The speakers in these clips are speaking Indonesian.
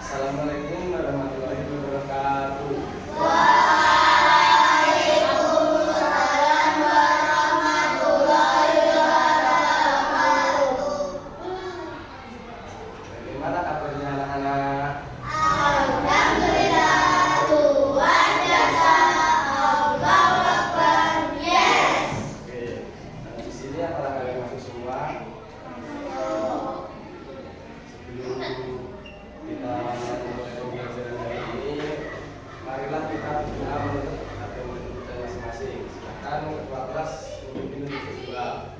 Assalamualaikum warahmatullahi wabarakatuh. Bagaimana kabarnya anak-anak? Alhamdulillah, Tuhan jasa, Allahu Akbar, yes. Oke, nah, di sini apakah kalian masuk semua? Sebelum kita mulai pembelajaran hari ini, marilah kita berdoa menutup atau menutup kita masing-masing. Silakan ketua kelas memimpin untuk berdoa.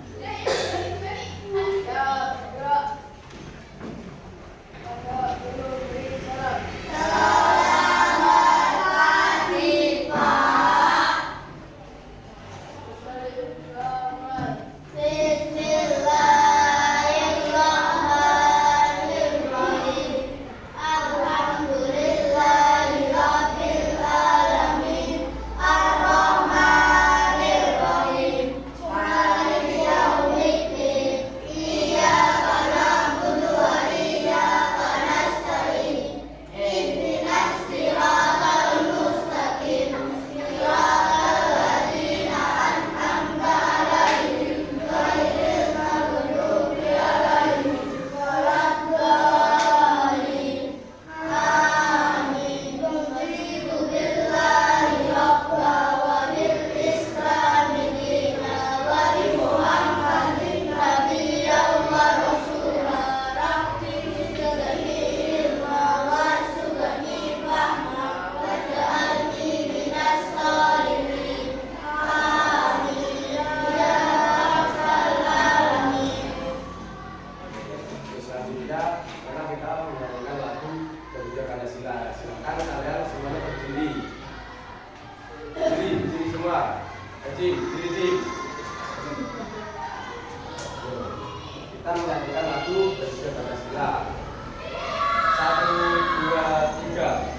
Selanjutnya, karena kita menyanyikan lagu dan juga Pancasila. Silakan kalian semuanya berdiri. Berdiri semua. Berdiri. Kita menyanyikan lagu dan juga Pancasila. 1, 2, 3.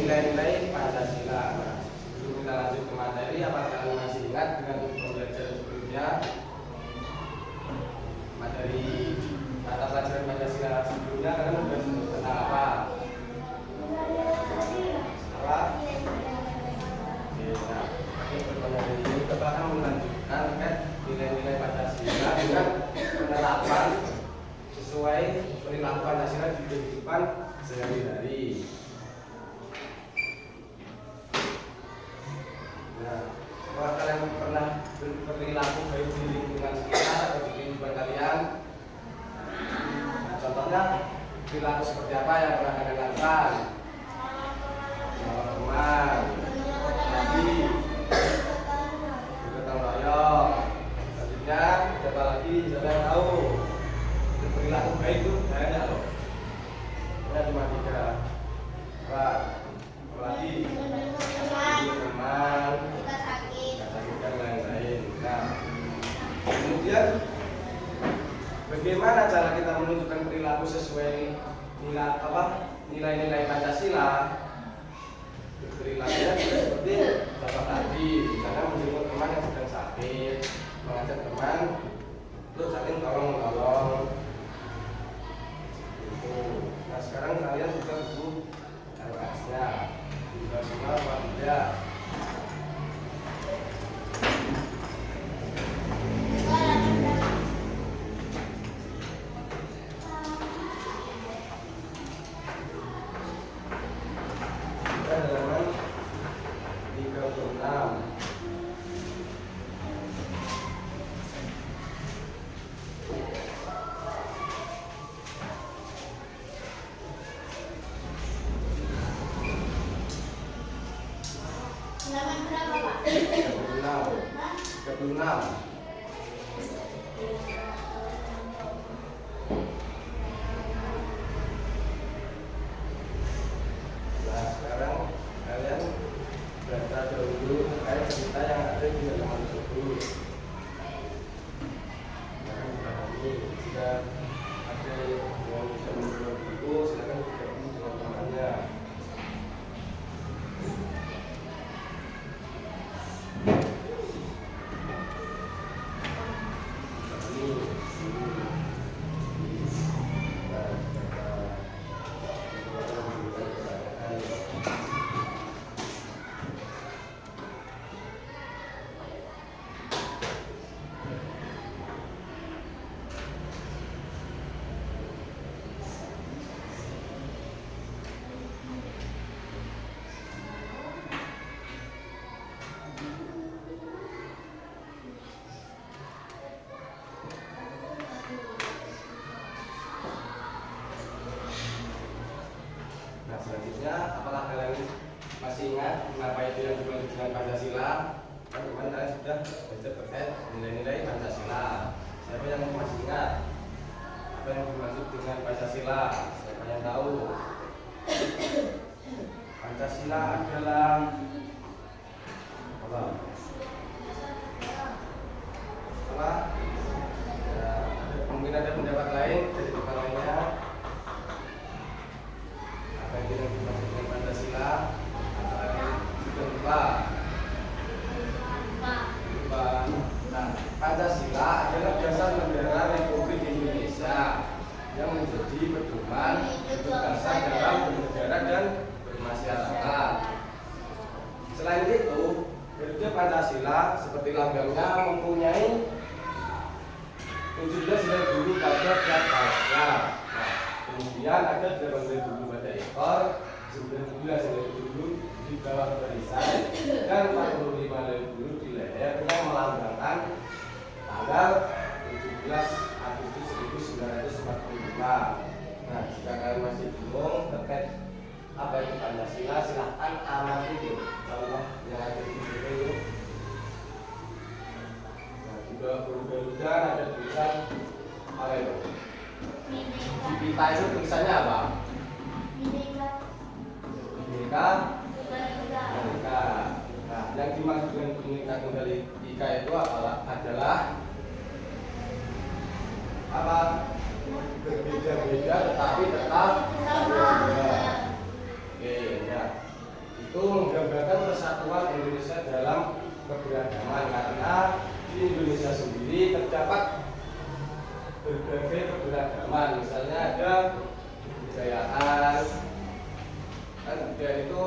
Nilai-nilai Pancasila. Nah, sebelum kita lanjut ke materi, apakah kalian masih ingat dengan pembelajaran sebelumnya? Materi mata pelajaran Pancasila sebelumnya kalian sudah sebut tentang apa? Apa? Oke, nah, pertanyaan ini kita akan melanjutkan terkait nilai-nilai Pancasila dengan penerapan sesuai perilaku Pancasila di kehidupan sehari-hari. Nah, apakah kalian pernah berperilaku baik di lingkungan sekitar atau di kehidupan kalian? Nah, contohnya perilaku seperti apa yang pernah kalian lakukan? Sama teman, lagi, bergotong royong. Selanjutnya, siapa lagi? Siapa yang tahu? Berperilaku baik itu banyak loh. Ada cuma 3. Apa lagi? Teman, dan lain-lain. Nah, kemudian bagaimana cara kita menunjukkan perilaku sesuai nilai-nilai Pancasila? Perilakunya seperti bapak tadi, misalnya menjemput teman yang sedang sakit, mengajak teman untuk saling tolong-menolong. Nah, sekarang kalian juga butuh LKS-nya. Juga semua tidak. Buka halaman 36. Halaman berapa, Pak? 36. Nah, sekarang kalian baca dulu terkait cerita yang ada di halaman tersebut. Nah, ini jika ada yang bisa menjawab itu, silakan bergabung dengan temannya. Nah, selanjutnya, apakah kalian masih ingat mengapa itu yang dimaksud dengan Pancasila? Kan kemarin kalian sudah belajar terkait nilai-nilai Pancasila. Siapa yang masih ingat apa yang dimaksud dengan Pancasila? Siapa yang tahu? Pancasila adalah apa? Apa? Ya, mungkin ada pendapat lain dari tempat lainnya. Apa yang dimaksud dengan Pancasila? Sudah lupa. Nah, Pancasila adalah dasar negara Republik Indonesia yang menjadi pedoman untuk bangsa dalam bernegara dan bermasyarakat. Selain itu, Garuda Pancasila seperti lambangnya mempunyai 17 helai bulu pada tiap sayapnya. Nah, kemudian ada 8 bulu pada ekor, 19 helai bulu di bawah perisai, dan 45 helai bulu di leher yang melambangkan tanggal 17 Agustus 1945. Nah, jika kalian masih bingung terkait apa itu Pancasila, silahkan amati contoh yang ada di video. Nah, di bawah Garuda ada tulisan apa itu? Di pita itu tulisannya apa? Bineka. Nah, yang dimaksud dengan Bineka Tunggal Ika itu adalah apa? Berbeda-beda tetapi tetap berbeda. Oke, ya. Itu menggambarkan persatuan Indonesia dalam keberagaman, karena di Indonesia sendiri terdapat berbagai keberagaman. Misalnya ada kebudayaan, kan budaya itu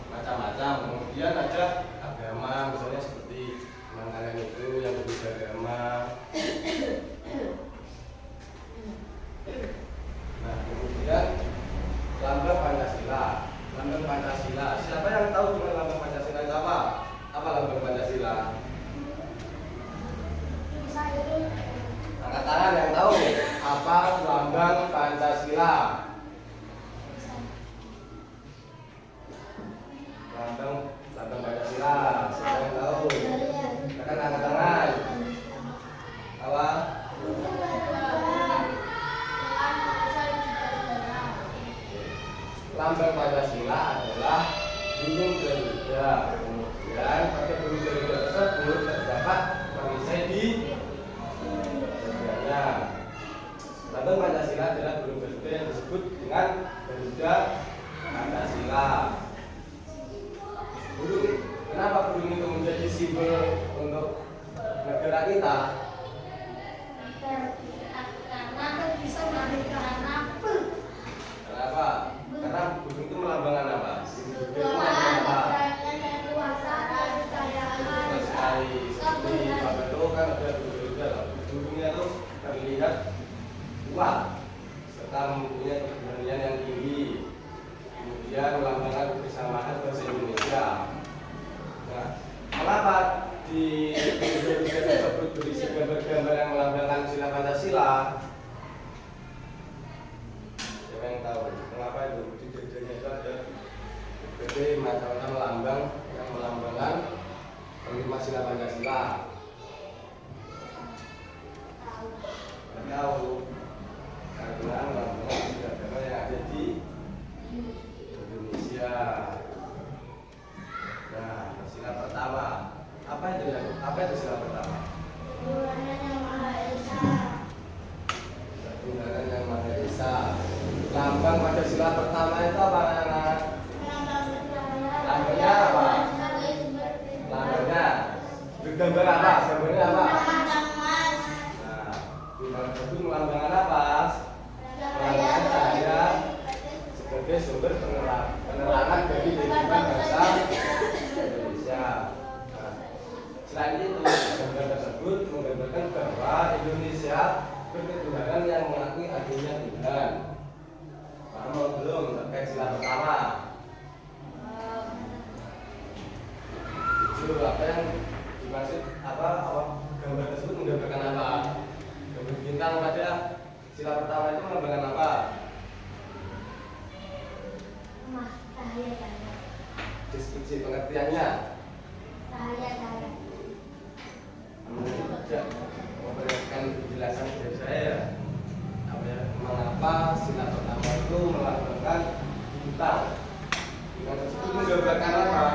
macam-macam. Kemudian ada agama, misalnya seperti kalian itu yang berbeda agama. Nah, kemudian lambang Pancasila. Lambang Pancasila. Siapa yang tahu dengan lambang Pancasila itu apa? Apa lambang Pancasila? Angkat tangan yang tahu apa lambang Pancasila. Lambang Pancasila. Siapa yang tahu? Silakan angkat tangan. Apa? Lambang Pancasila adalah burung Garuda. Kemudian pada burung Garuda tersebut terdapat perisai di bagiannya. Lambang Pancasila adalah burung Garuda yang disebut dengan Garuda Pancasila. Kenapa burung itu menjadi simbol untuk negara kita? Karena bisa memberikan apa? Kenapa? Karena burung itu melambangkan apa? Sekali seperti apa itu kan ada burung-burungnya lah. Burungnya itu terlihat kuat serta mempunyai keberanian yang tinggi. Kemudian melambangkan di Indonesia tersebut berisi gambar-gambar yang melambangkan sila Pancasila. Siapa yang tahu mengapa itu di dedenya itu ada berbagai macam lambang yang melambangkan kelima sila Pancasila? Nggak tahu, karena lambang sila yang ada di Indonesia. Nah, sila pertama apa itu sila pertama? Tuhan yang Maha Esa. Tuhan yang Maha Esa. Lambang pada sila pertama itu apa anak-anak? Lambangnya apa? Lambangnya bergambar apa? Gambarnya apa? Nah, Tuhan itu melambangkan apa? Melambangkan cahaya sebagai sumber penerangan bagi kehidupan bangsa Indonesia. Nah, selain itu, gambar tersebut menggambarkan bahwa Indonesia berketuhanan yang mengakui adanya Tuhan. Paham belum terkait sila pertama? Jujur, apa yang dimaksud apa gambar tersebut menggambarkan apa? Gambar bintang pada sila pertama itu melambangkan apa? Deskripsi pengertiannya. Tidak memberikan penjelasan dari saya. Mengapa sila pertama itu melambangkan bintang? Bintang tersebut menggambarkan apa?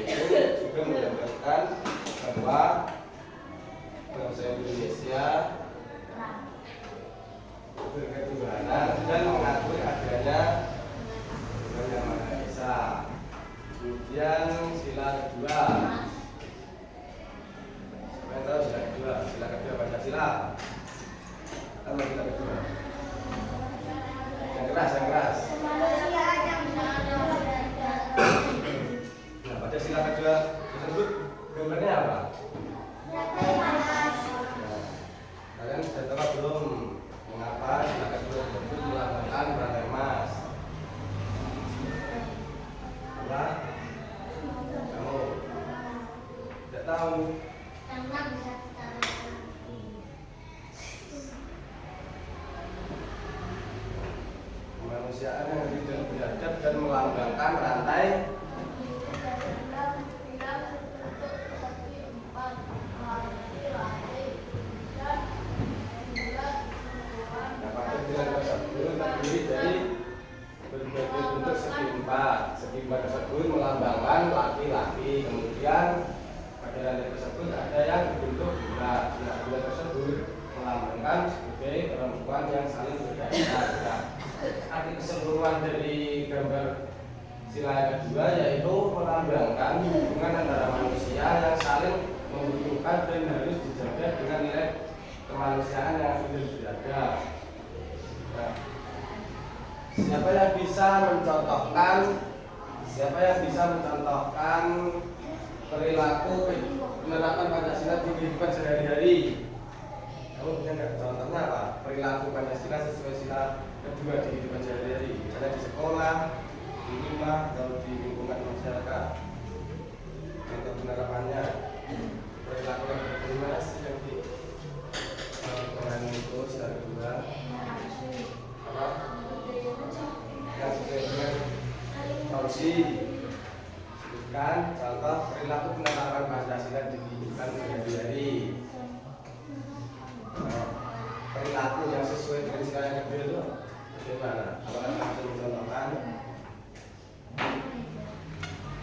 Itu juga menggambarkan bahwa bangsa Indonesia berketuhanan dan mengakui adanya Tuhan yang Maha Esa. Kemudian sila kedua. Siapa yang tahu sila kedua? Sila kedua Pancasila. Apa sila kedua? Yang keras, yang keras. Nah, pada sila kedua tersebut gambarnya apa? Kalian sudah tahu belum mengapa sila kedua tersebut melambangkan rantai emas? Apa? Kamu tidak tahu? Kemanusiaan yang adil dan beradab dan melambangkan rantai dari berbagai bentuk segi empat. Segi empat tersebut melambangkan laki-laki. Kemudian pada rantai tersebut ada yang berbentuk bulat. Nah, bulat tersebut melambangkan sebagai perempuan yang saling berdaya. Arti keseluruhan dari gambar sila yang kedua yaitu melambangkan hubungan antara manusia yang saling membutuhkan dan harus dijaga dengan nilai kemanusiaan yang sudah dijaga. Nah, siapa yang bisa mencontohkan perilaku penerapan Pancasila di kehidupan sehari-hari? Kamu punya nggak contohnya apa? Perilaku Pancasila sesuai sila kedua di kehidupan sehari-hari, misalnya di sekolah, di rumah, atau di lingkungan masyarakat. Contoh penerapannya, perilaku yang bagaimana sih yang di itu sila kedua? Apa? Yang sesuai dengan fungsi. Sebutkan contoh perilaku penerapan Pancasila di kehidupan sehari-hari. Perilaku yang sesuai dengan sila yang kedua itu bagaimana? Apakah langsung mencontohkan?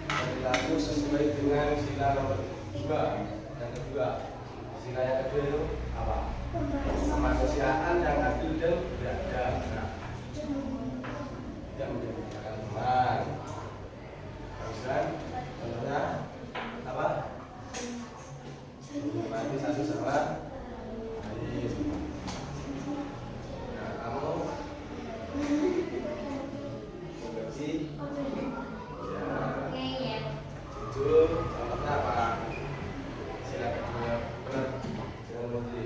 Perilaku sesuai dengan sila nomor 2. Yang kedua, sila yang kedua itu apa? Kemanusiaan yang adil dan beradab. Nah, tidak menjadikan teman. Kemudian contohnya apa? Mati satu sama lain. Nah, kamu mengerti? Ya. Jujur, contohnya apa? Sila kedua benar. Jangan mengerti.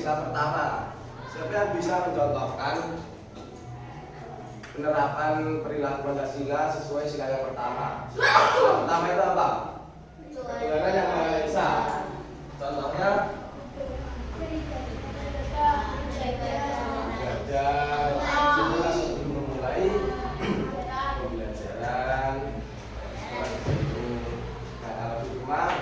sila pertama. Siapa yang bisa mencontohkan penerapan perilaku Pancasila sesuai sila yang pertama? Sila pertama itu apa? Ketuhanan yang Maha Esa. Contohnya belajar semula sebelum memulai pembelajaran sekolah itu. Nah, kalau di rumah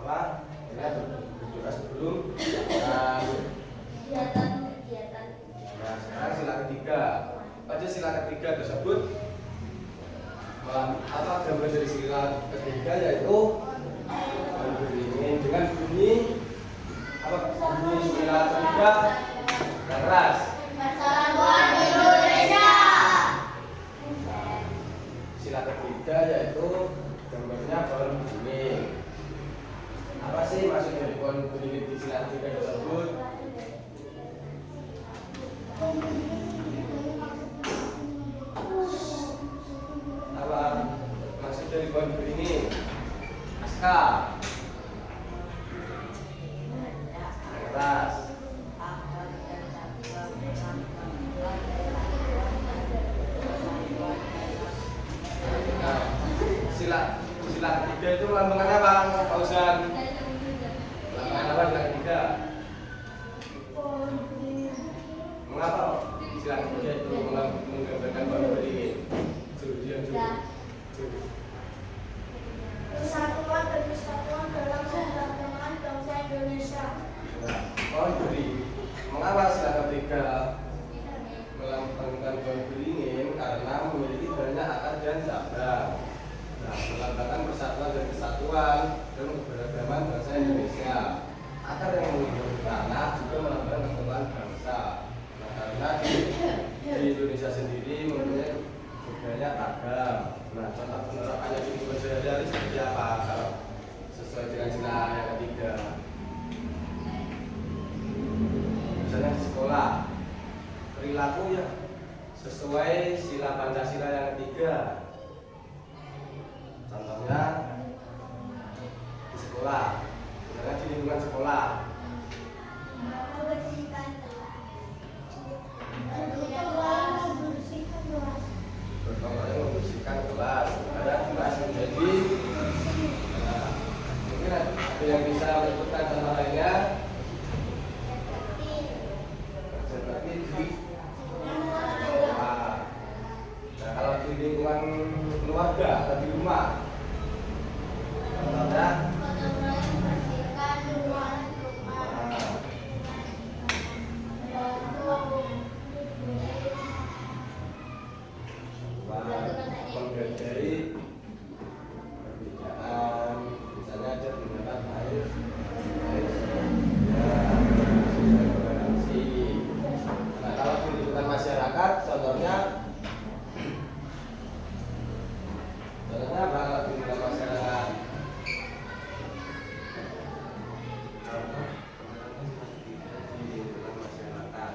apa? Kita berdoa sebelum kegiatan. Nah, sekarang sila ketiga. Pada sila ketiga tersebut apa gambar dari sila ketiga yaitu beringin dengan bunyi apa bunyi sila ketiga yang keras. Persatuan Indonesia. Sila ketiga yaitu gambarnya pohon beringin. Apa sih maksud dari pohon beringin di sila ketiga tersebut? Apa maksud dari pohon beringin? Aska. Keras. Nah, sila ketiga itu lambangnya apa, Pak Usan? Lambangnya apa sila ketiga? Mengapa sila ketiga itu menggambarkan pohon beringin? Persatuan dan kesatuan dalam keberagaman bangsa Indonesia. Pohon beringin. Mengapa sila ketiga melambangkan pohon beringin? Karena memiliki banyak akar dan cabang. Nah, melambangkan persatuan dan kesatuan dan keberagaman bangsa Indonesia. Akar yang menghidupi tanah juga melambangkan kesatuan bangsa. Nah, karena di Indonesia sendiri mempunyai budaya agam. Nah, contoh penerapannya di kehidupan sehari-hari seperti apa kalau sesuai dengan sila yang ketiga? Misalnya di sekolah, perilaku ya sesuai sila Pancasila yang ketiga. Contohnya di sekolah, misalnya di lingkungan sekolah. Contohnya membersihkan kelas, ada kelas menjadi. Nah, mungkin ada yang bisa menyebutkan contoh lainnya. Seperti di sekolah. Nah, kalau di lingkungan keluarga atau di rumah, contohnya menghargai perbedaan, misalnya ada pendapat air toleransi. Nah, kalau di lingkungan masyarakat, contohnya apa kalau di lingkungan masyarakat? Di lingkungan masyarakat.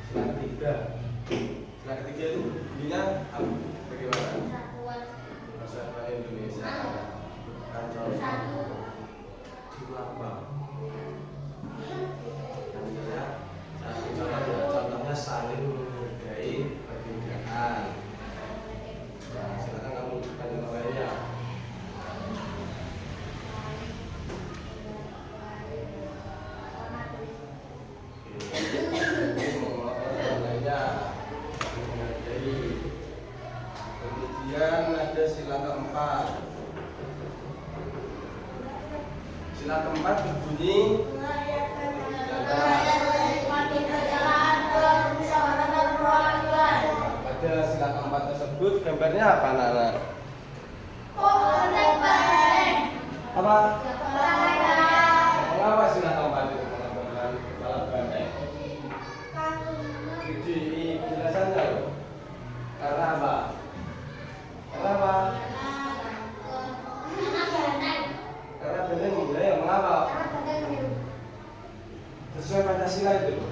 Sila ketiga. Sila ketiga itu bunyinya apa? Bagaimana? Persatuan Indonesia. Contoh apa? Contohnya saling menghargai perbedaan. Nah, silakan kamu bukan yang lainnya. Kemudian ada sila keempat. Sila keempat berbunyi pada sila keempat tersebut gambarnya apa, anak-anak? Apa? Mengapa sila keempat itu melambangkan kepala banteng? Di penjelasannya loh. Karena apa? Karena apa? Karena banteng budaya. Mengapa? Sesuai Pancasila itu.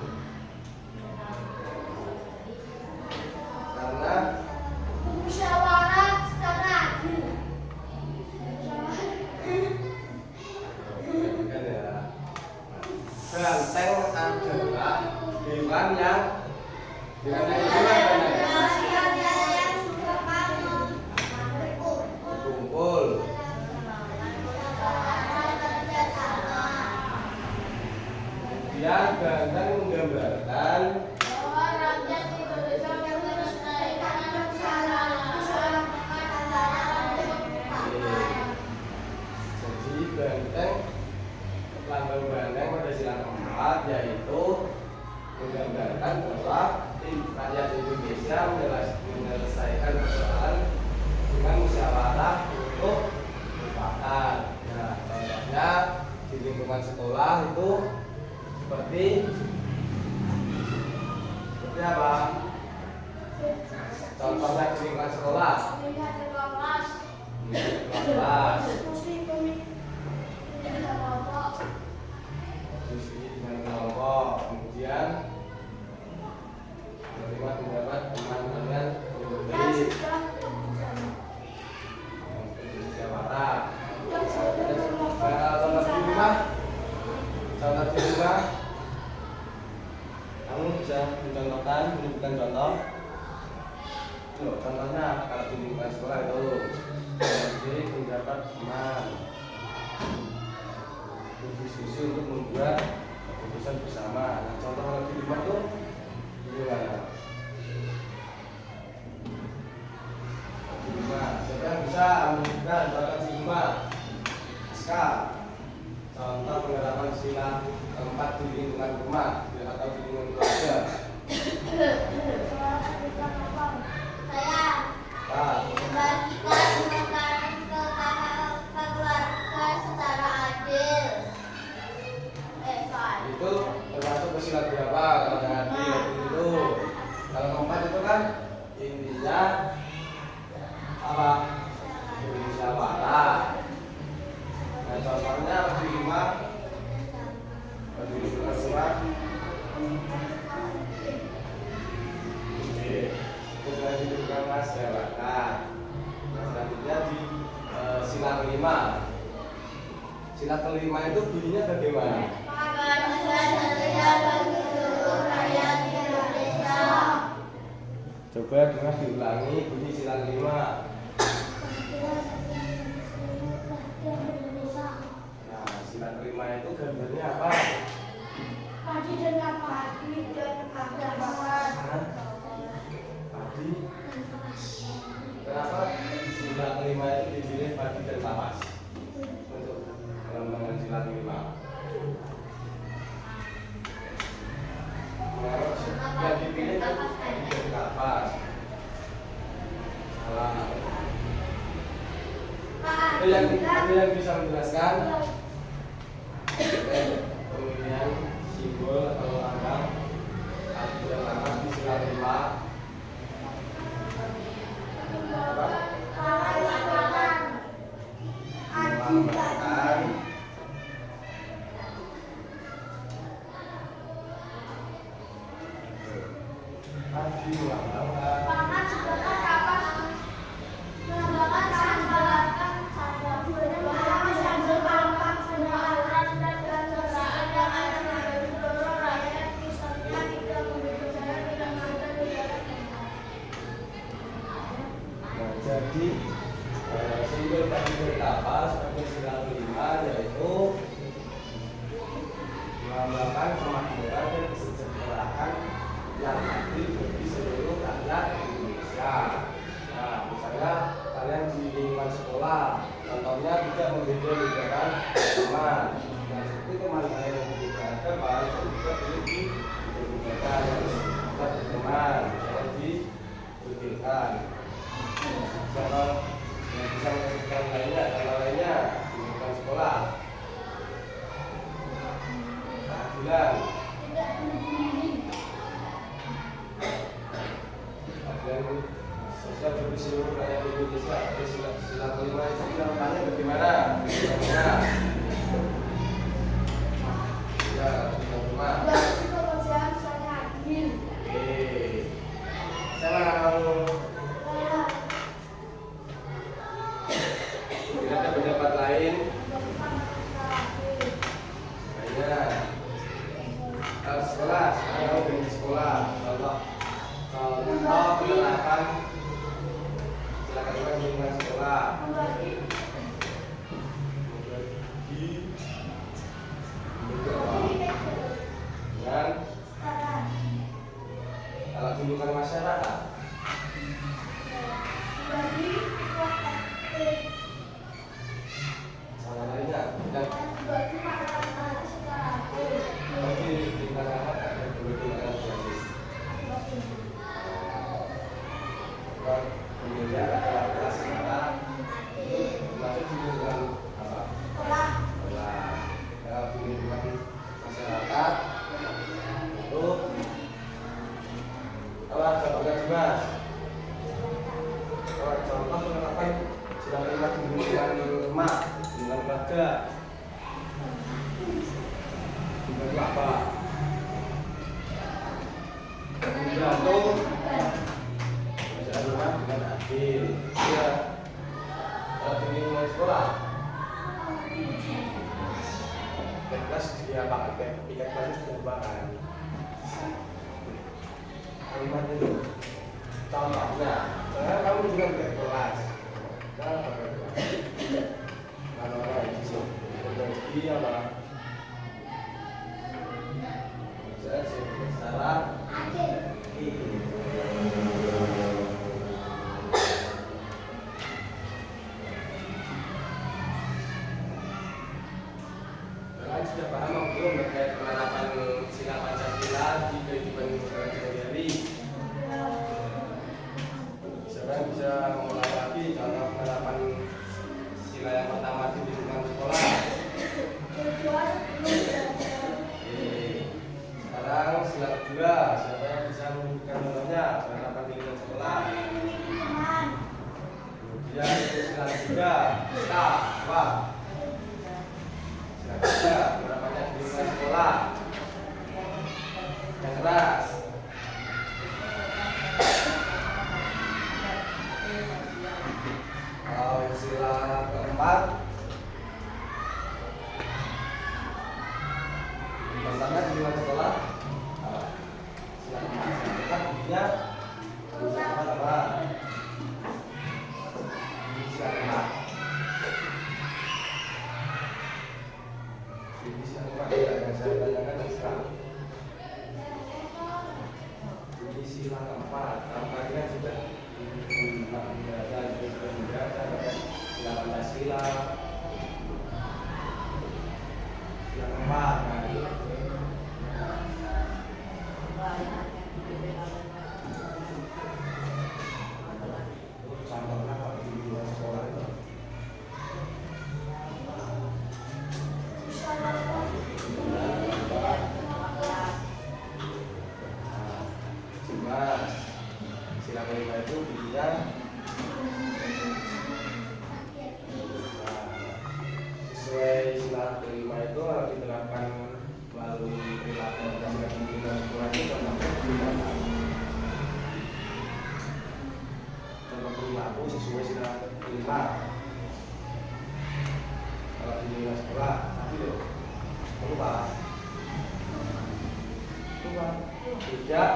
Karena musyawarah secara adil. ganteng menggambarkan bahwa rakyat Indonesia melestarikan aksara jadi benteng lambang banteng pada sila keempat yaitu menggambarkan bahwa rakyat Indonesia menyelesaikan persoalan dengan musyawarah untuk mufakat. Nah, contohnya di lingkungan sekolah itu seperti apa? Contohnya di lingkungan sekolah. melihat ke kelas Kelas. mesti kelompok Diskusi dengan kelompok, kemudian menerima pendapat teman-teman memberi musyawarah. Contoh di rumah, kamu bisa mencontohkan, menunjukkan contoh. Loh, contohnya kalau di lingkungan sekolah itu memberi pendapat teman, berdiskusi untuk membuat keputusan bersama. Nah, contoh kalau di rumah tuh gimana? Di rumah, siapa yang bisa menunjukkan contoh di rumah? Aska, contoh penerapan sila keempat di lingkungan rumah atau di lingkungan keluarga. saya Pak, membagikan makanan ke keluarga secara adil. itu termasuk ke sila berapa kalau yang adil itu? Kalau keempat itu kan intinya apa? Musyawarah. Nah, contohnya di rumah, di lingkungan rumah. Oke, kemudian di lingkungan masyarakat. Nah, selanjutnya di sila kelima. Sila kelima itu bunyinya bagaimana? Coba dengar diulangi bunyi sila kelima. Nah, sila kelima itu gambarnya apa? Padi dan agama. Hah? Padi. Kenapa sila kelima itu dipilih padi dan kapas untuk pengembangan sila kelima? Yang dipilih itu padi dan kapas. Salah. Itu yang bisa menjelaskan pemilihan simbol atau lambang padi dan kapas di sila kelima. Melambangkan padi melambangkan jadi simbol padi dan kapas sebagai sila kelima yaitu melambangkan kemakmuran dan kesejahteraan yang adil bagi seluruh rakyat Indonesia. Nah, misalnya kalian di lingkungan sekolah, contohnya tidak membeda-bedakan teman. Nah, seperti teman saya yang berbeda agama itu juga boleh dibedakan, harus tetap berteman, jangan dibedilkan. Contoh yang bisa menentukan lainnya, contoh lainnya di lingkungan sekolah, keadilan. Keadilan sosial bagi seluruh rakyat Indonesia. Sila kelima itu namanya bagaimana? Ya, sila kelima. Oke, saya mau tidak ada pendapat lain. Banyak. Kalau sekolah, sekarang kamu di sekolah. Contoh penerapan silakan di lingkungan sekolah. Membagi dengan Yang kelima dengan lemak, dengan olahraga. Dengan apa? Jantung. Jangan lupa dengan adil. Ya. Kalau ingin mulai sekolah, kelas dia pakai piket kelas sudah bahkan. Kalimat itu contohnya, sekarang kamu juga pakai kelas. Kalau pakai kelas, kalau orang itu rezeki apa? Saya salah. Kalian sudah paham belum terkait penerapan sila Pancasila di kehidupan sehari-hari? Sekarang bisa mengulang lagi contoh penerapan sila yang pertama di lingkungan sekolah. Sekarang sila kedua, siapa yang bisa menunjukkan contohnya penerapan di lingkungan sekolah? Kemudian sila ketiga, kita apa? Sila ketiga, penerapannya di lingkungan sekolah. Yang keras. Sila keempat, contohnya di lingkungan sekolah. Sila keempat bunyinya apa? Sila keempat. Ini sila keempat yang saya tanyakan sekarang. Ini sila keempat, tampaknya sudah sila Pancasila, sila keempat. Contohnya kalau di luar sekolah itu sila kelima itu bunyinya sesuai sila kelima itu kalau diterapkan melalui perilaku dan pembinaan sekolah itu contoh perilaku sesuai sila kelima kalau di lingkungan sekolah. Tapi loh, lupa tidak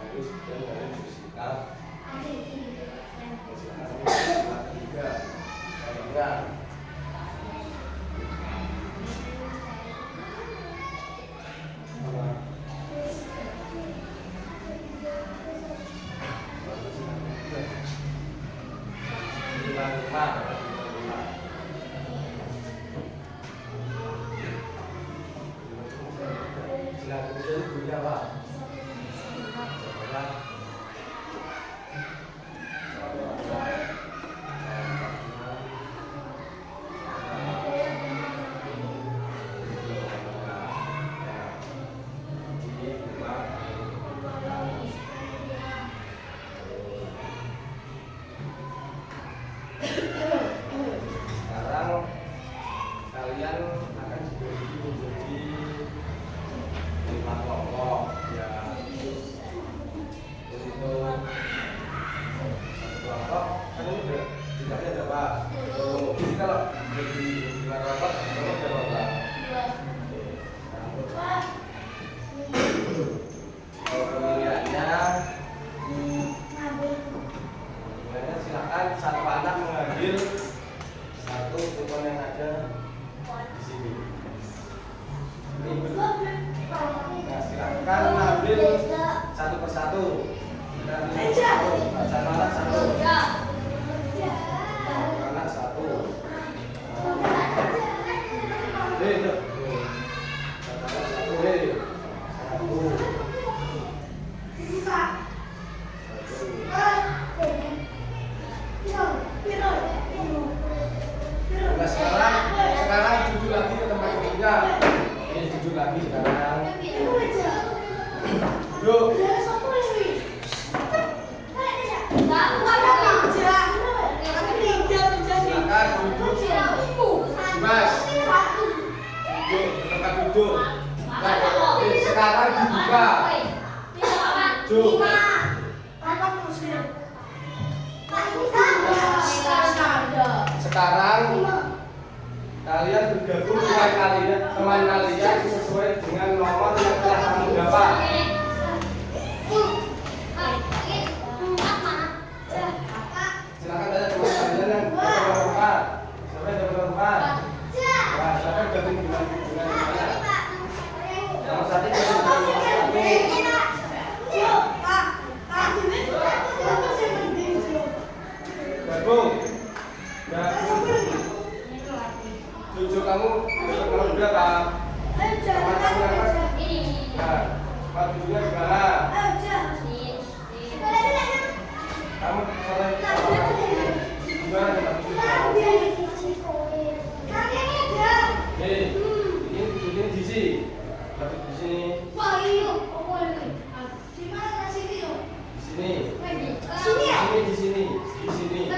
harus dan harus bersikap. Silakan ketiga, enggak. Sekarang kalian akan dibagi menjadi 5 kelompok ya. Untuk satu kelompok kan ini jumlahnya berapa? Jadi kalau jadi 5 kelompok berapa? Kalau pemilihannya silakan satu anak mengambil satu kupon yang ada di sini. Nah, silakan ambil satu persatu. Satu anak satu. Anak satu. Satu. Nah, sekarang jujur lagi ke tempat ketiga. Ini jujur lagi sekarang. Duduk. Silakan duduk. Mas. Duduk, tempat duduk. Nah, sekarang dibuka. Duduk. Sekarang kalian bergabung dengan teman kalian sesuai dengan nomor yang telah kamu dapat. Silakan tanya teman kalian yang nomor 4. Siapa yang nomor 4? Nah, silakan gabung dengan mana? Nomor 1 gabung dengan nomor 1. Gabung. Cucu kamu nomor berapa? Nomor kamu apa? Nah, nomor tujuhnya di mana? Kamu soleh di mana tempat tujuh? Ini di sini. Tapi di sini. Di sini. Di sini. Di sini.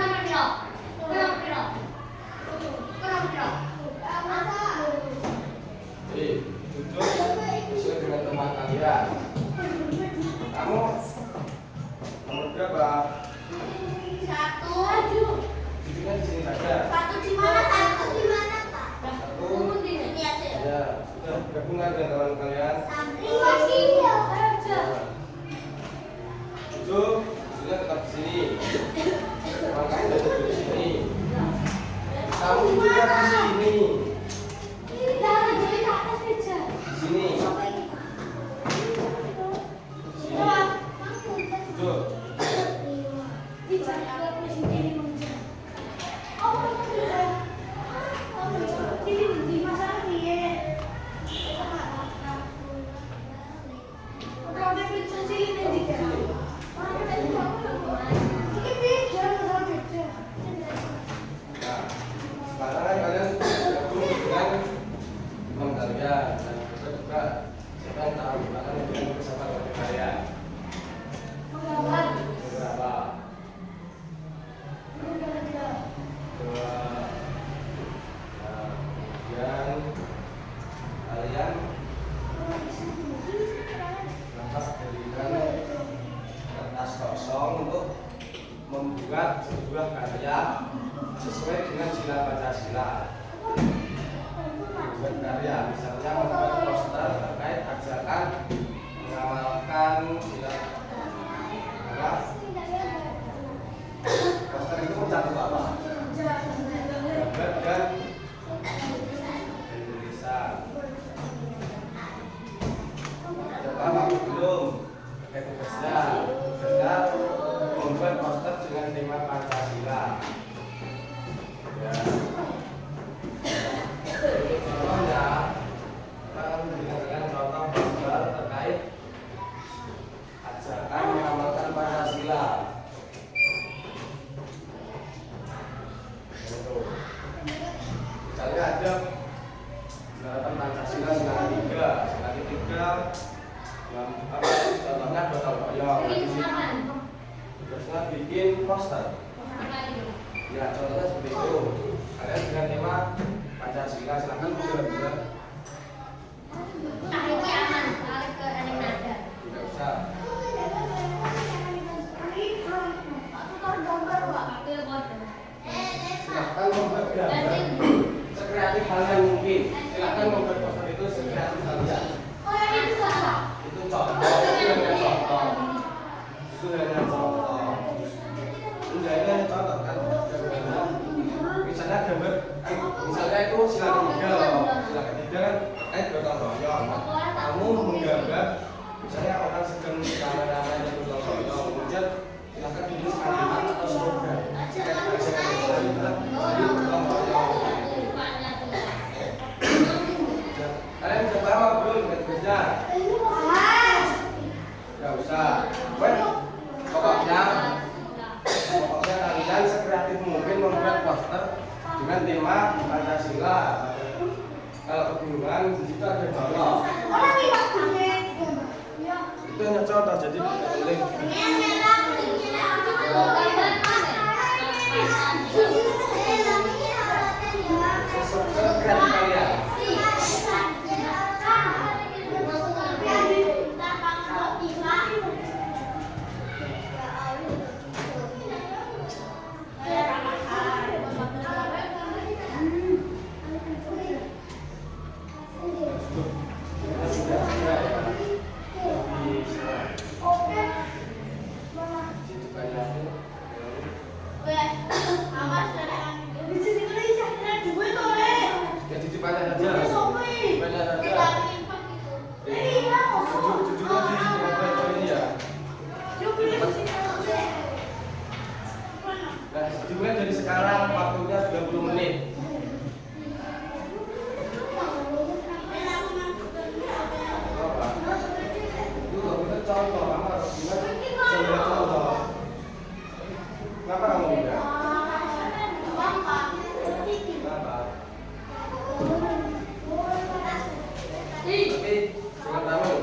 Duduk sesuai dengan teman kalian. Kamu nomor berapa? Duduknya di sini saja. Satu. Ya, sudah gabungan dengan teman kalian. Duduk, sudah tetap di sini. Teman kamu sudah duduk di sini. Kamu duduknya di sini. Sini. Duduk. Nah, sekarang kalian gabung dengan teman kalian dan kita juga siapa yang tahu akan memberikan kesempatan kepada kalian. Berapa? 2. Nah, kemudian kalian dapat berikan kertas kosong untuk membuat sebuah karya sesuai dengan sila Pancasila. Membuat karya, misalnya membuat poster terkait ajakan mengamalkan sila apa? Poster itu mencakup apa? Gambar dan tulisan. Coba kamu belum pakai tugasnya. Tugasnya membuat poster dengan tema Pancasila. Ya. Contohnya, kita akan memberikan contoh poster terkait ajakan mengamalkan Pancasila. Misalnya ada gerakan Pancasila sila ketiga, contohnya gotong royong. Tugasnya bikin poster. Ya, contohnya seperti itu. Kalian dengan tema Pancasila silakan buat. Tidak usah. Silakan membuat gambar sekreatif kalian mungkin. Silakan membuat poster itu sekreatif kalian. Itu contoh. Itu hanya contoh. Enggak ini hanya contoh kan. Misalnya gambar, misalnya itu sila ketiga kan gotong royong. Kamu menggambar, misalnya orang sedang ramai-ramai gotong royong, kemudian silakan tulis kalimat atau slogan. Kalian sudah paham belum tugasnya? Gak usah. Pokoknya kalian sekreatif mungkin membuat poster dengan tema Pancasila. Kalau kebingungan di situ ada contoh. Itu hanya hanya contoh, jadi boleh sesuai kreatif kalian. Dimulai dari sekarang, waktunya 30 menit. Itu kita contoh, kamu harus gimana? Saya contoh. Kenapa kamu tidak? Kenapa? Tapi jangan tahu.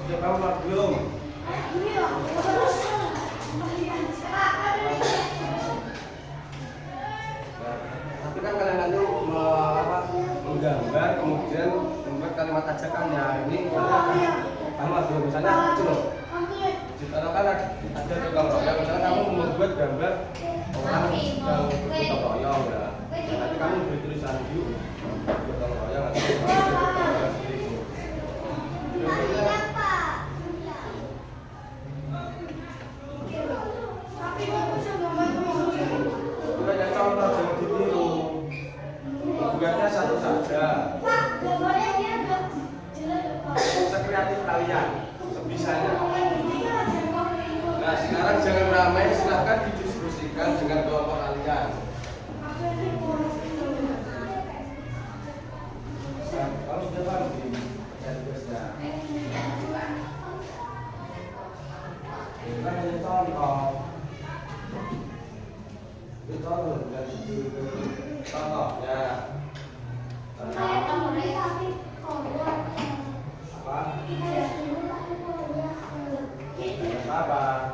Sudah kamu belum? Tapi kan kalian nanti menggambar kemudian membuat kalimat ajakannya. Ini kamu belum, misalnya itu loh. Kalau kan ada tukang royong, misalnya kamu membuat gambar orang yang bergotong royong ya. Nanti kamu beri tulisan yuk bergotong royong atau seperti itu. Itu hanya contoh, jangan ditiru. Tugasnya satu saja. Sekreatif kalian, sebisanya. Nah sekarang jangan ramai, silahkan didiskusikan dengan kelompok kalian. Kalau sudah paham, tugasnya. Kita hanya contoh. Itu contoh, dan itu contohnya. Apa?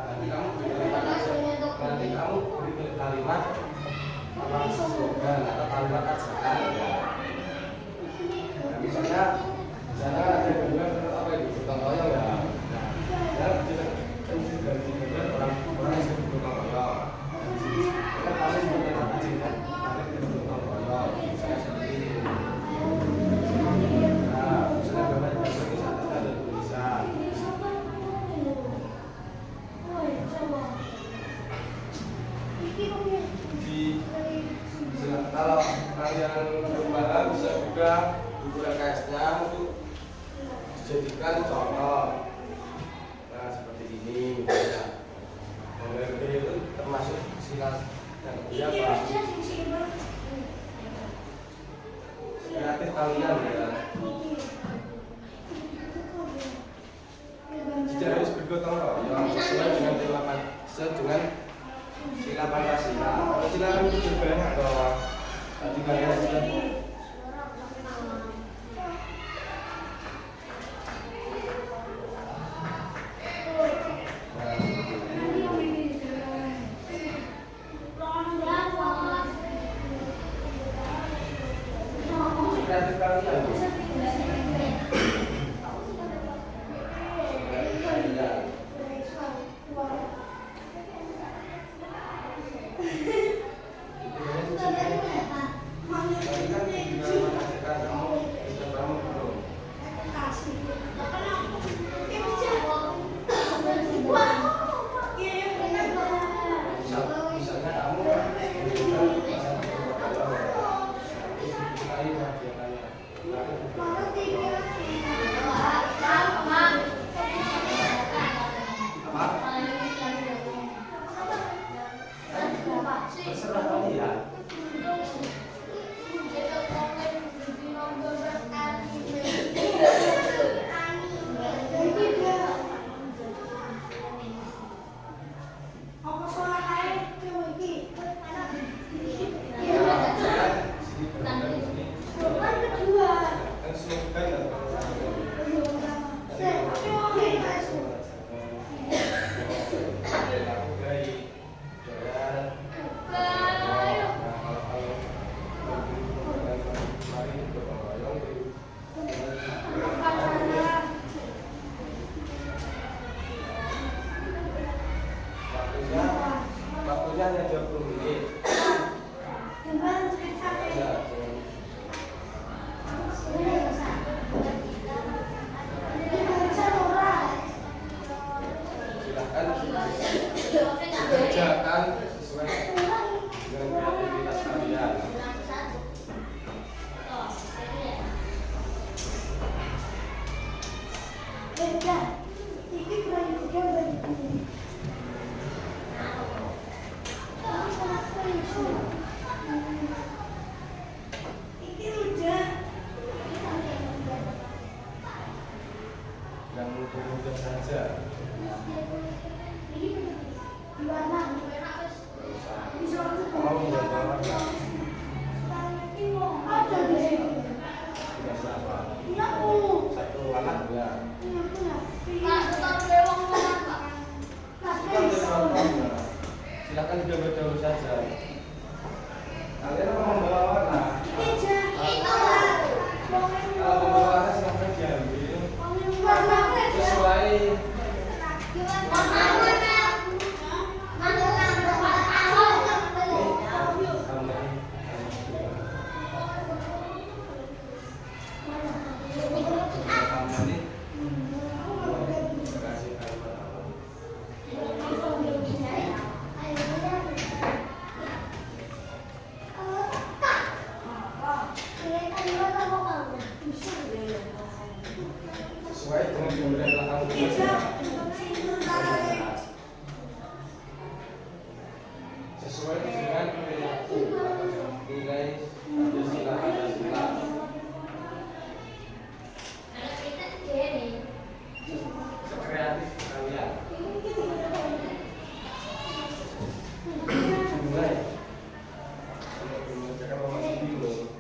Nanti kamu beri kalimat apa slogan atau kalimat ajakan ya. Nah, misalnya ada gambar apa itu bergotong royong ya. Nah, dari orang yang sebut bergotong royong. Kan kami sebutnya kecil kan, tapi kita bergotong royong. Misalnya seperti ini. Nah, misalnya gambar di sana ada tulisan. Kalau kalian berpaham bisa juga buku LKS-nya untuk dijadikan contoh. Nah seperti ini. Mengerti itu termasuk sila yang kedua apa? Kreatif kalian ya. Tidak harus bergotong royong sesuai dengan sila Pancasila. Kalau sila kan itu banyak toh. Tadi kalian sudah kreatif kalian. yang mudah-mudah saja. Mau gambar warna? Dikasih apa? Satu alat ya. Silakan jawab saja. Kalian mau membawa warna? Kalau membawa warna silakan diambil sesuai sesuai dengan pemberian belakang sesuai dengan perilaku atau nilai Pancasila sekreatif kalian. Mulai mengerjakan masih bingung.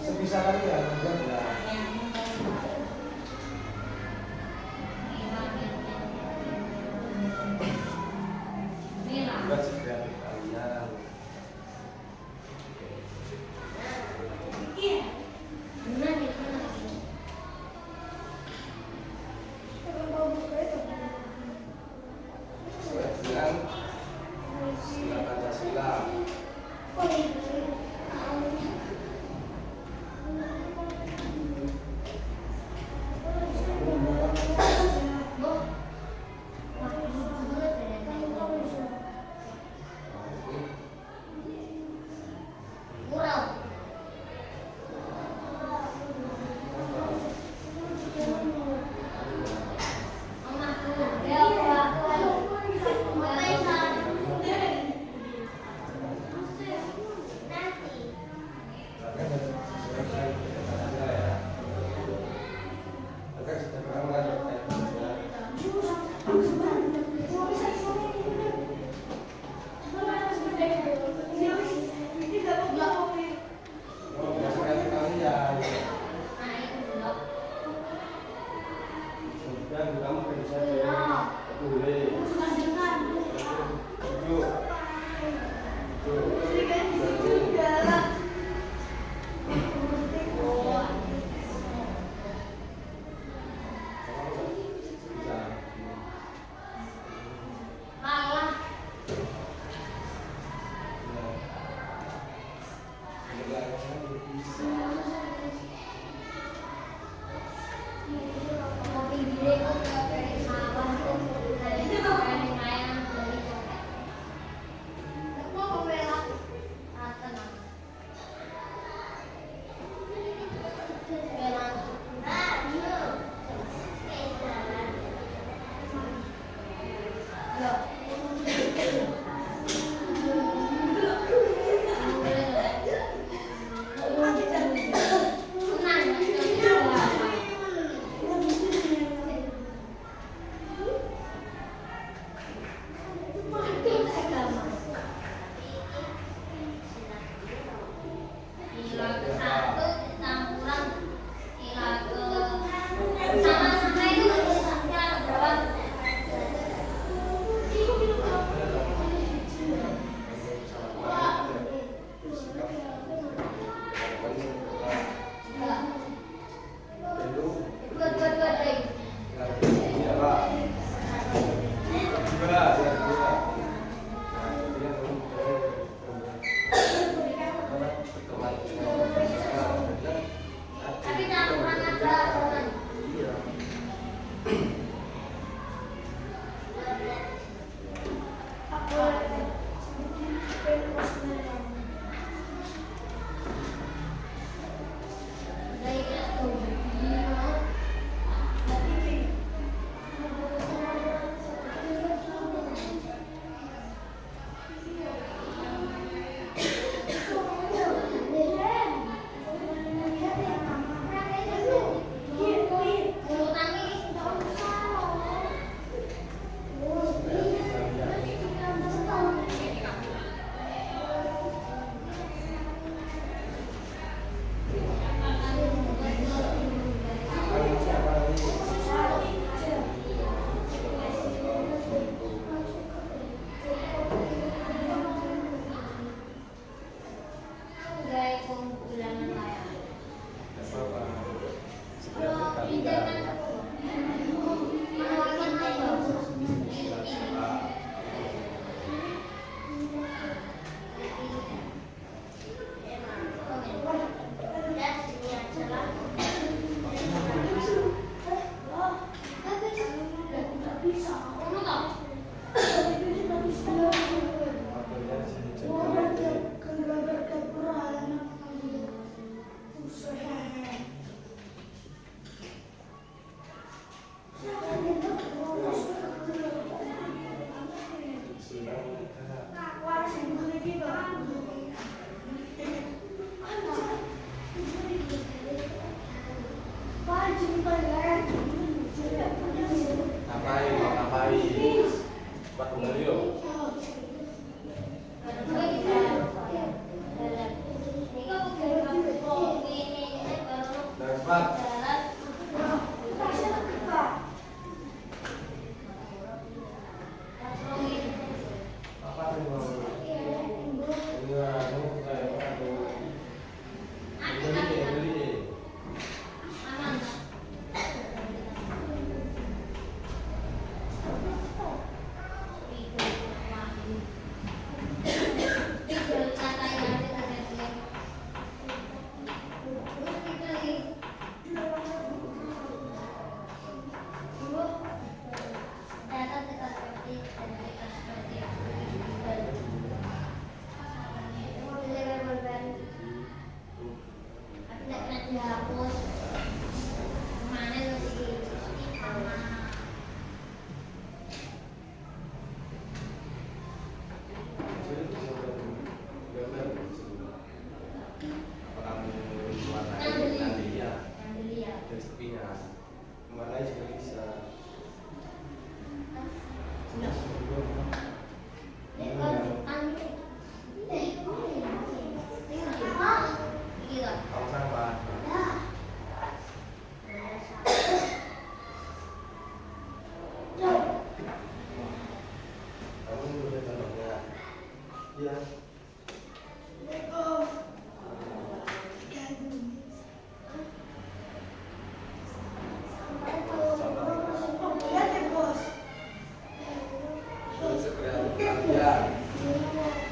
Sebisa kalian buatlah. Buat sekreatif kalian. Sila Pancasila. Iya.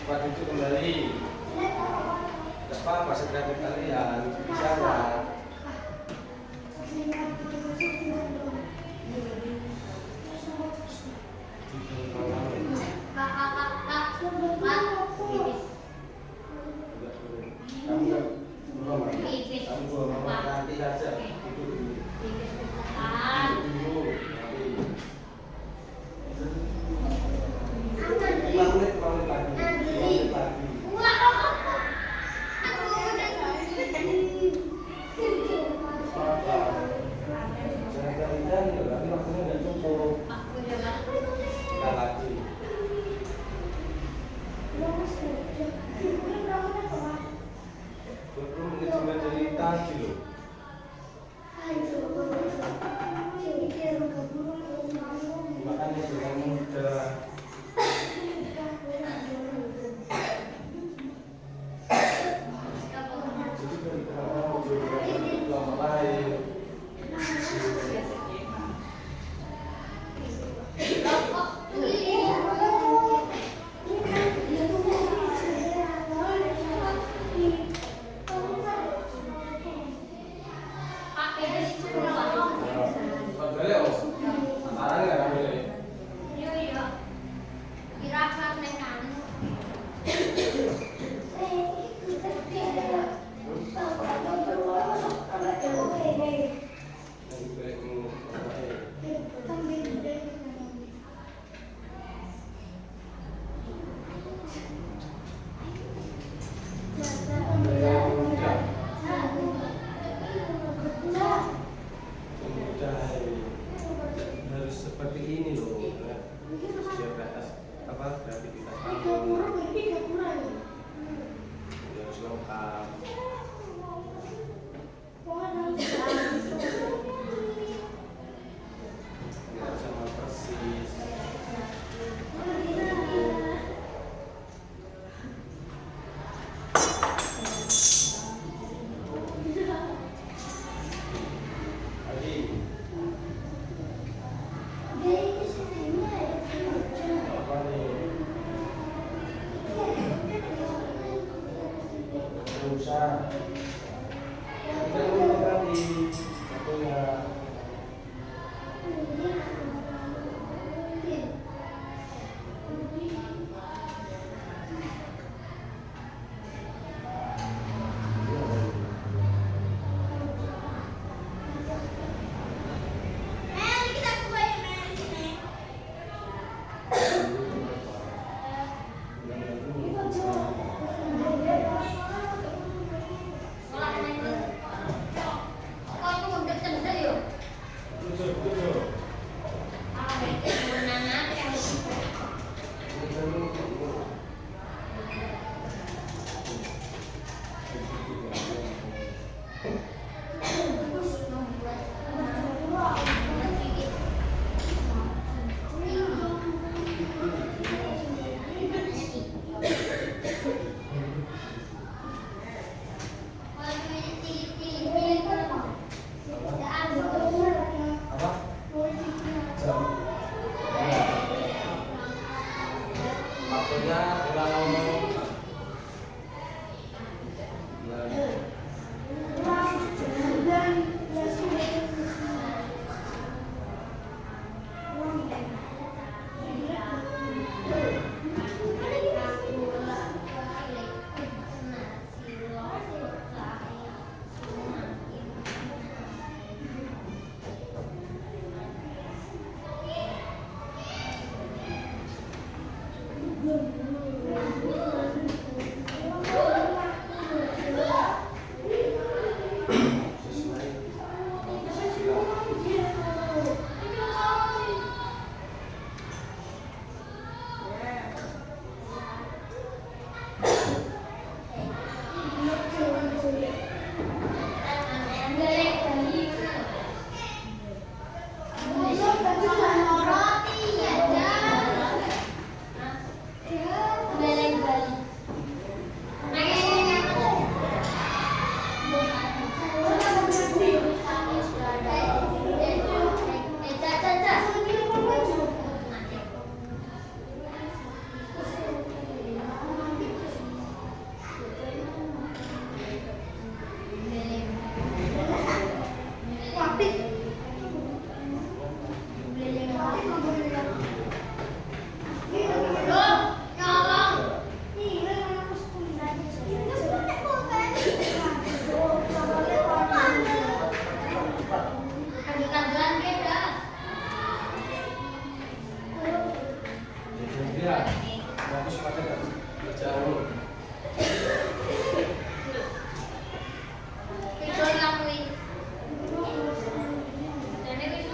Cepat itu kembali. Depan masih kreatif kalian bisa nggak? Nanti aja itu dulu. Dulu. 5 menit lagi. 5 menit lagi. Jangan nanti waktunya nggak cukup. Nggak lagi. 20 menit cuma jadi tadi loh. Makanya dengan mudah. Jadi dari kamu juga lama lain. Harus seperti ini loh, siap ke atas apa kreativitas kamu harus lengkap. Biar sama persis. Usah. Kita dulu tadi waktunya. Bagus pada kerjaan. Tidur lagi. Jadi ini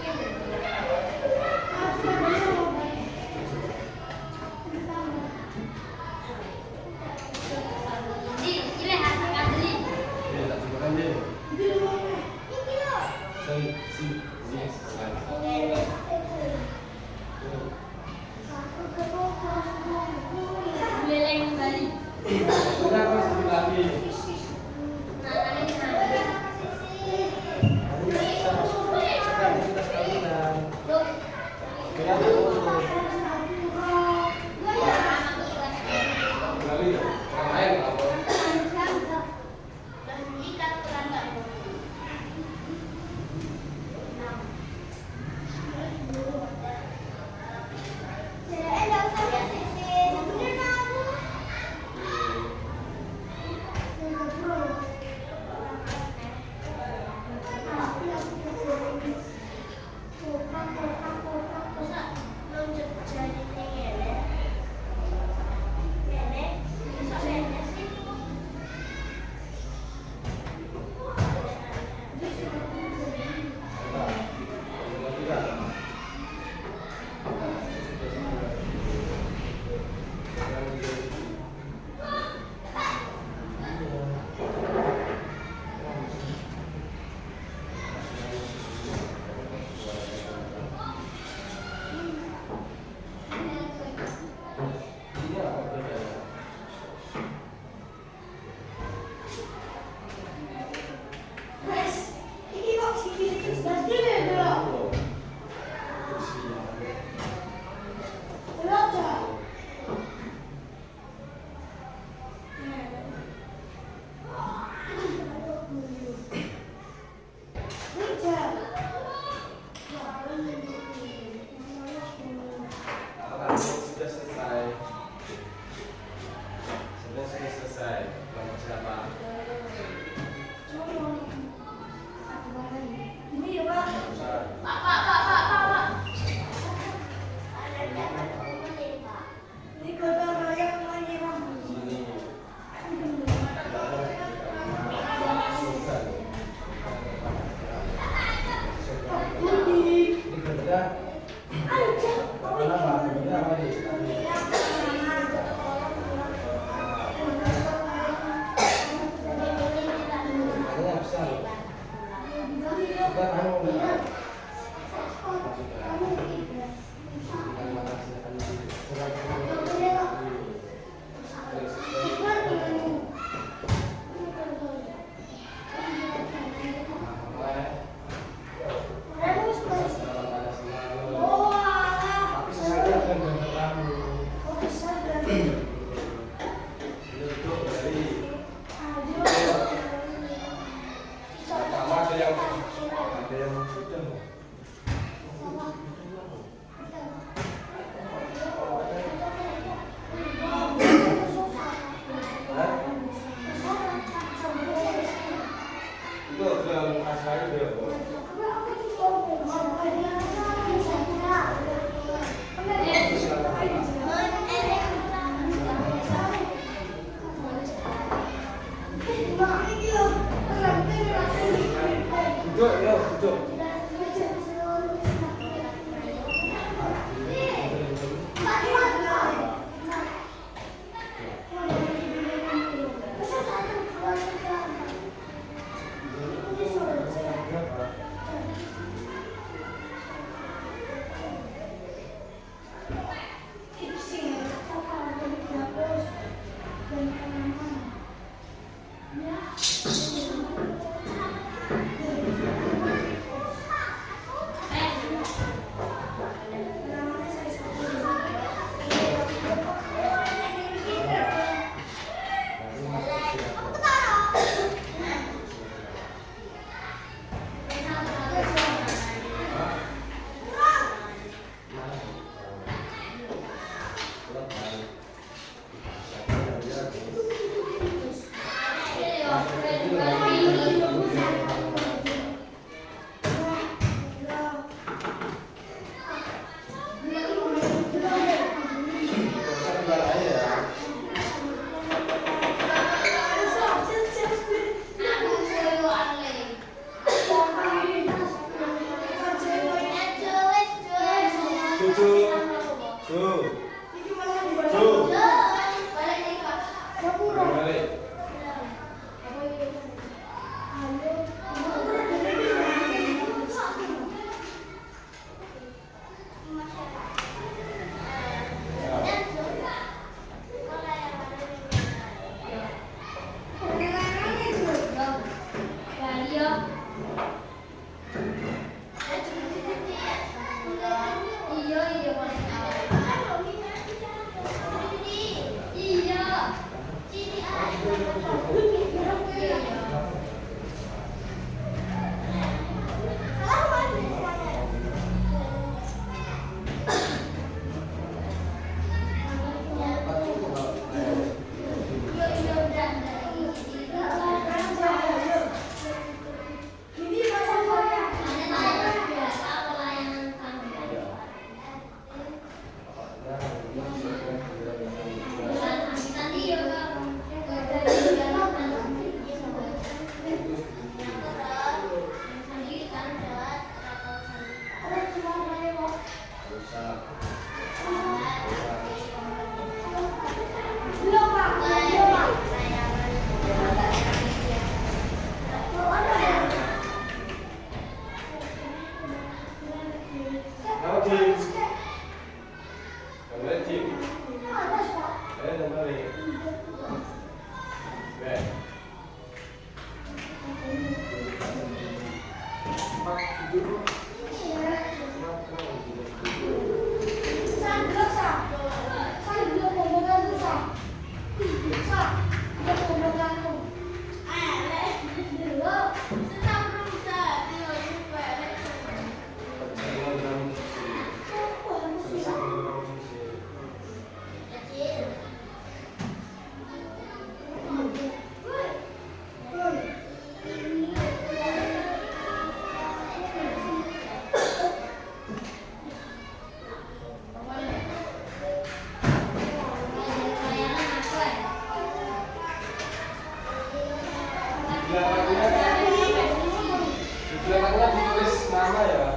belakangnya ditulis nama ya,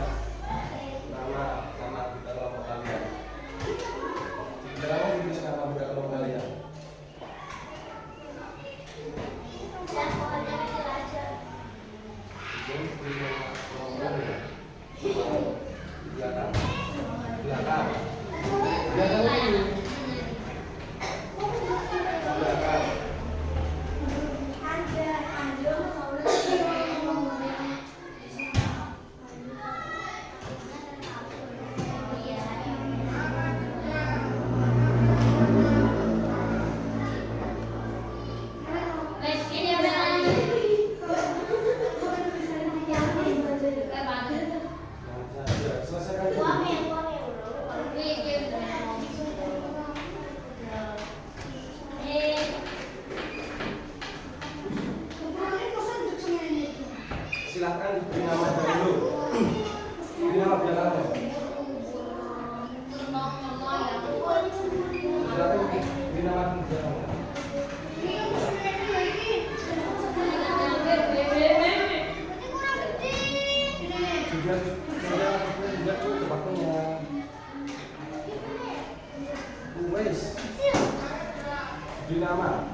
nama kita kelompok kalian. Di belakangnya ditulis nama budak kelompok kalian. Ini punya kelompok ya. Di belakang, belakang ini. Belakang. Silakan diberi nama dulu. Beri nama belakangnya. Silakan diberi nama belakangnya. Juga cukup waktunya. Wes. Beri nama.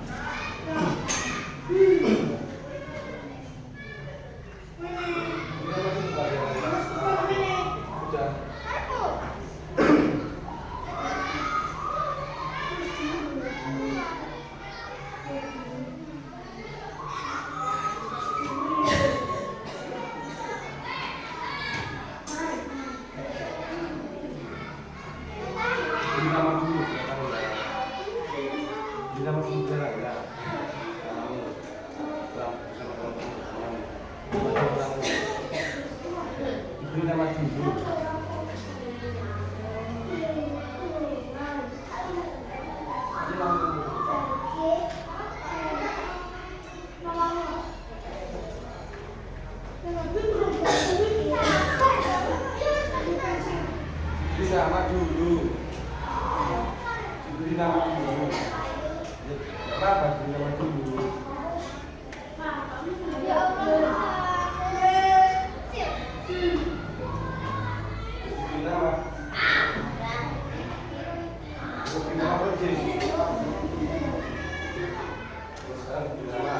Bisa maju dulu. Beri nama dulu. Apa beri nama dulu? Beri nama. Beri nama kerja. Sekarang beri nama.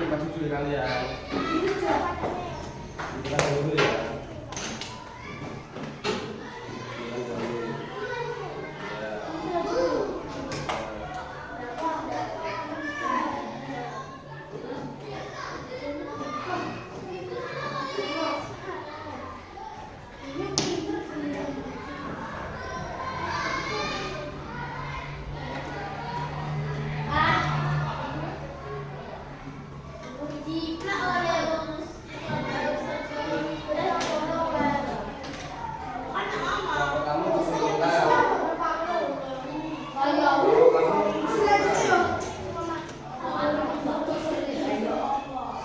tempat duduk kalian. Kita dulu ya.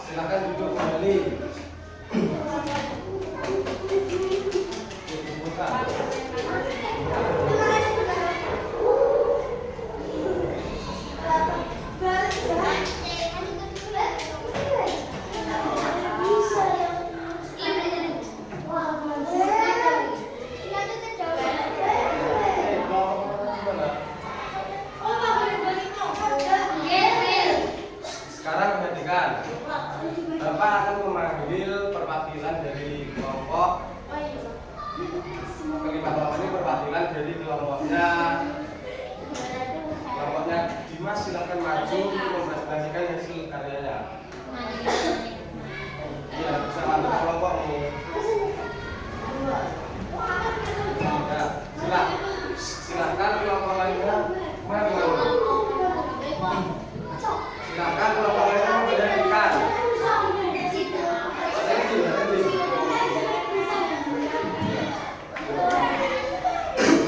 Silakan duduk kembali. Sekarang perhatikan. Bapak akan memanggil perwakilan dari kelompok. Kelima kelompok ini perwakilan dari kelompoknya Dimas. Silakan maju untuk mempresentasikan hasil karyanya. Iya, bisa mantu kelompokmu. Ya, silakan kelompok lainnya maju. Silakan kelompok lainnya memberhentikan.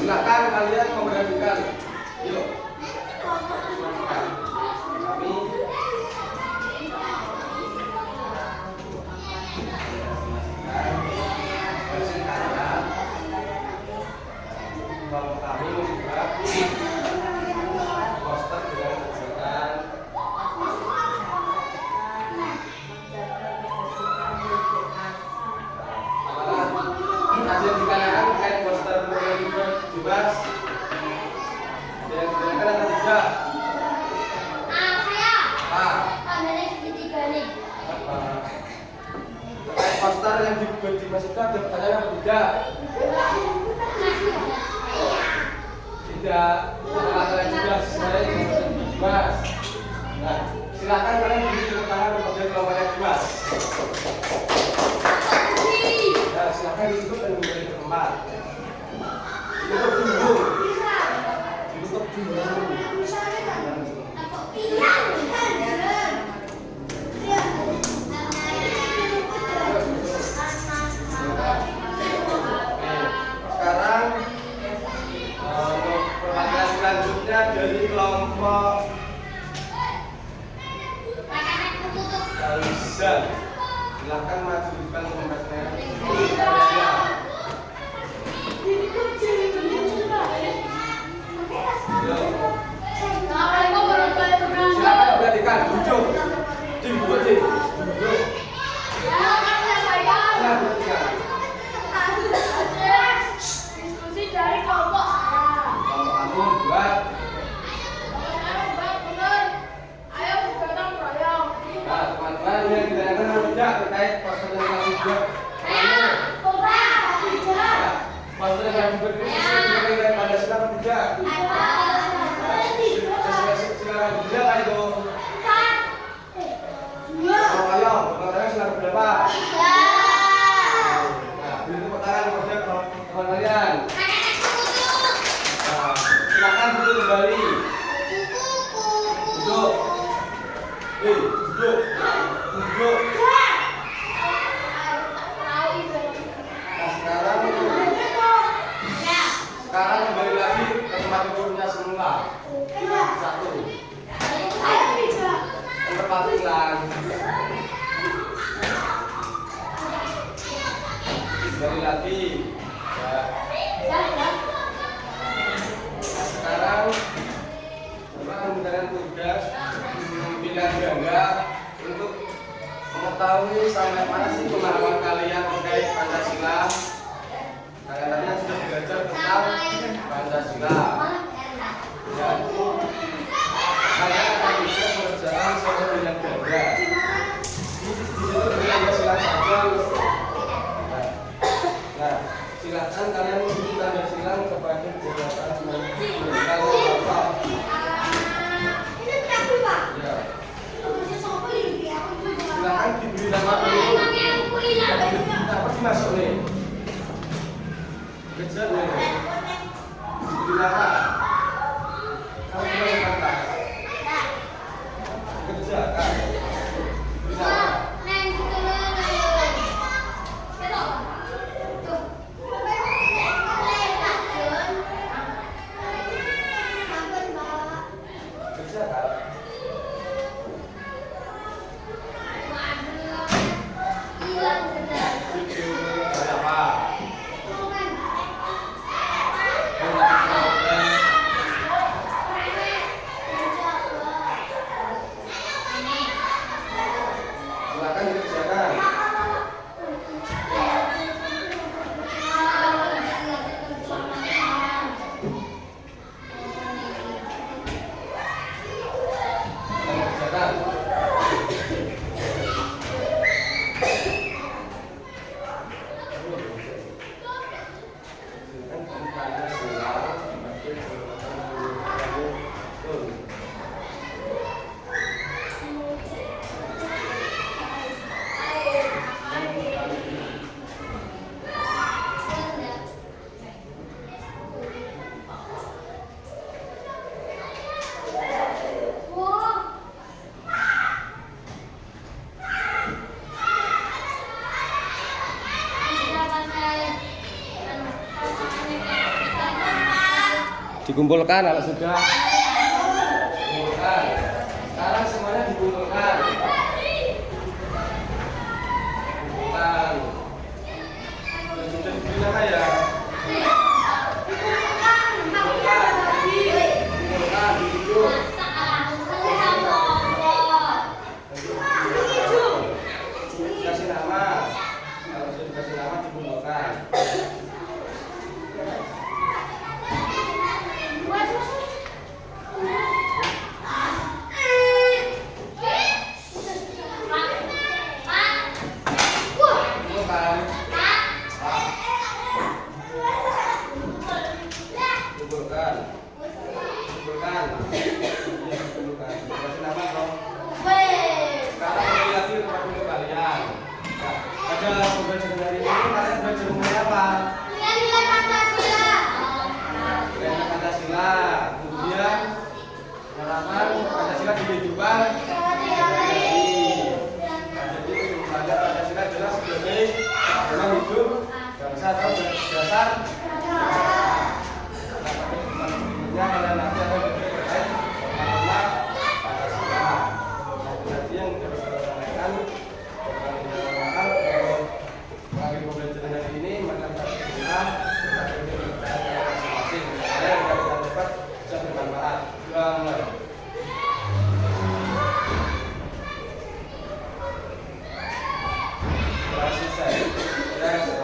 Silakan kalian memberhentikan. Yuk. Kami bersingkatnya, kelompok kami membuat poster dengan tulisan hasil dikarenakan terkait poster bebas dan dikarenakan ada tiga. Terkait poster yang dibuat di Mas itu ada pertanyaan apa tidak? Tidak. Pertanyaan juga sesuai dengan poster Dimas. Nah, silakan kalian beri tepuk tangan kepada kelompoknya Dimas. Ya, silakan ditutup dan kembali ke tempat. Tutup dulu. Tutup dulu. Sekarang untuk perwakilan selanjutnya dari kelompok Alizan. Silakan maju di depan kelompoknya. Silakan perhatikan, duduk. Duduk. Silakan perhatikan. Diskusi dari kelompok saya. Kelompok kamu buat. Ayo gotong royong. Nah, teman-teman yang ditanyakan apa tidak terkait poster yang kami buat. Poster yang kami buat ini sesuai dengan Pancasila apa tidak? Silakan tidak lah itu. Ayo, silakan berapa? Nah, beri tepuk tangan kepada teman kalian. Nah, silakan duduk kembali. Duduk. Duduk. Nah, sekarang kembali lagi ke tempat duduknya semula. Satu. Perwakilan. Kembali lagi. Ya. Sekarang Bapak akan memberikan tugas pimpinan ganda untuk mengetahui sampai mana sih pemahaman kalian terkait Pancasila. Kalian tadi sudah belajar tentang Pancasila. Dan kalian akan juga mengerjakan soal pimpinan ganda. Dikumpulkan kalau sudah. Dikumpulkan. Sekarang semuanya dikumpulkan. Dikumpulkan. Sudah diberi nama ya. Dikumpulkan. Dikumpulkan. Dihidup. Dikasih nama. Kalau sudah dikasih nama dikumpulkan. Kumpulkan. Kumpulkan. Kumpulkan. Kasih nama dong. Sekarang kembali lagi ke tempat duduk kalian. Pada pembelajaran hari ini kalian belajar mengenai apa? Nilai Pancasila. Kemudian harapan Pancasila di kehidupan. Jadi belajar Pancasila jelas sebagai dalam hidup bangsa atau dasar. Kalian nanti akan belajar terkait dengan Pancasila. Nanti yang kita sampaikan melalui pembelajaran hari ini mengenai Pancasila masing-masing supaya yang kita dapat bisa bermanfaat. Mulai. Sudah selesai.